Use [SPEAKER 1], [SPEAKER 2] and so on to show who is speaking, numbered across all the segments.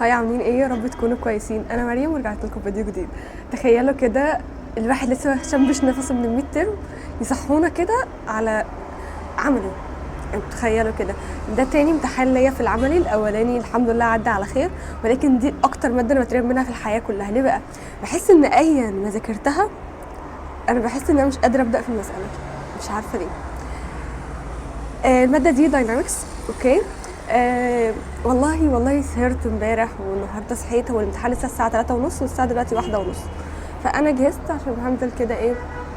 [SPEAKER 1] هاي عاملين ايه؟ يا رب تكونوا كويسين. انا مريم ورجعت لكم فيديو جديد. تخيلوا كده الواحد لسه شمش نفسه من الميد ترم يصحونا كده على عملي. تخيلوا كده، ده تاني امتحان ليا في العملي. الاولاني الحمد لله عدى على خير، ولكن دي اكتر ماده انا بترعب منها في الحياه كلها. ليه بقى؟ بحس ان ايا ما ذاكرتها انا بحس ان انا مش قادره ابدا في المساله، مش عارفه ليه. الماده دي داينامكس. اوكي. والله سهرت امبارح والنهارده صحيت، هو الامتحان لسه الساعه 3:30 والساعه دلوقتي 1:30. فانا جهزت عشان هنزل كده ايه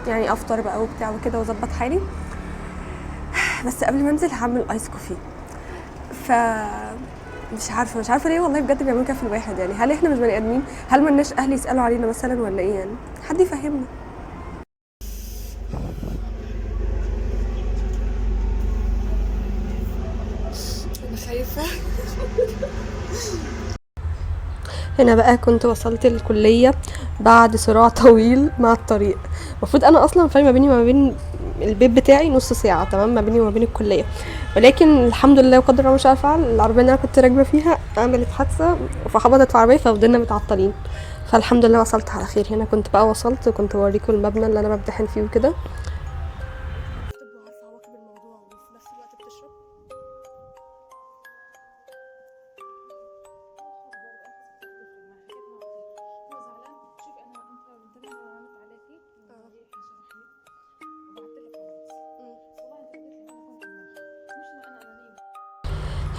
[SPEAKER 1] يعني افطر بقى وبتاع وكده واظبط حالي. بس قبل ما انزل هعمل ايس كوفي. ف مش عارفه ليه والله بجد بيعملوا كده في الواحد. يعني هل احنا مش بني ادمين؟ هل ملناش اهل يسالوا علينا مثلا ولا ايه؟ يعني حد يفهمنا. انا خايفه. هنا بقى كنت وصلت الكلية بعد صراع طويل مع الطريق. المفروض انا اصلا فرق ما بيني وما بين البيت بتاعي نص ساعة تمام، ما بيني وما بين الكلية. ولكن الحمد لله وقدر الله ما شاء فعل، العربية اللي انا كنت راكبة فيها عملت حادثة فخبطت في عربية ففضلنا متعطلين. فالحمد لله وصلت على خير. هنا كنت بقى وصلت وكنت بوريكم المبنى اللي انا بمتحن فيه وكده.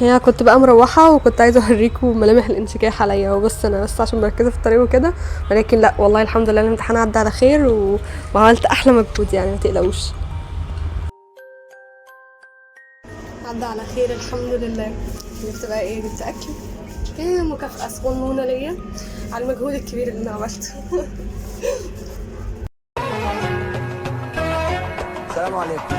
[SPEAKER 1] هنا كنت بقى مروحة وكنت عايزة اوريكم ملامح الانشكاح عليا، وبس انا بس عشان مركزة في الطريق وكده. ولكن لا والله الحمد لله الامتحان عدى على خير وعملت احلى مجهود، يعني ما تقلقوش. عدى على خير الحمد لله. جبت بقى ايه؟ جبت اكل. ايه مكافأة صغنونة ليا على المجهود الكبير اللي انا عملته.
[SPEAKER 2] السلام عليكم.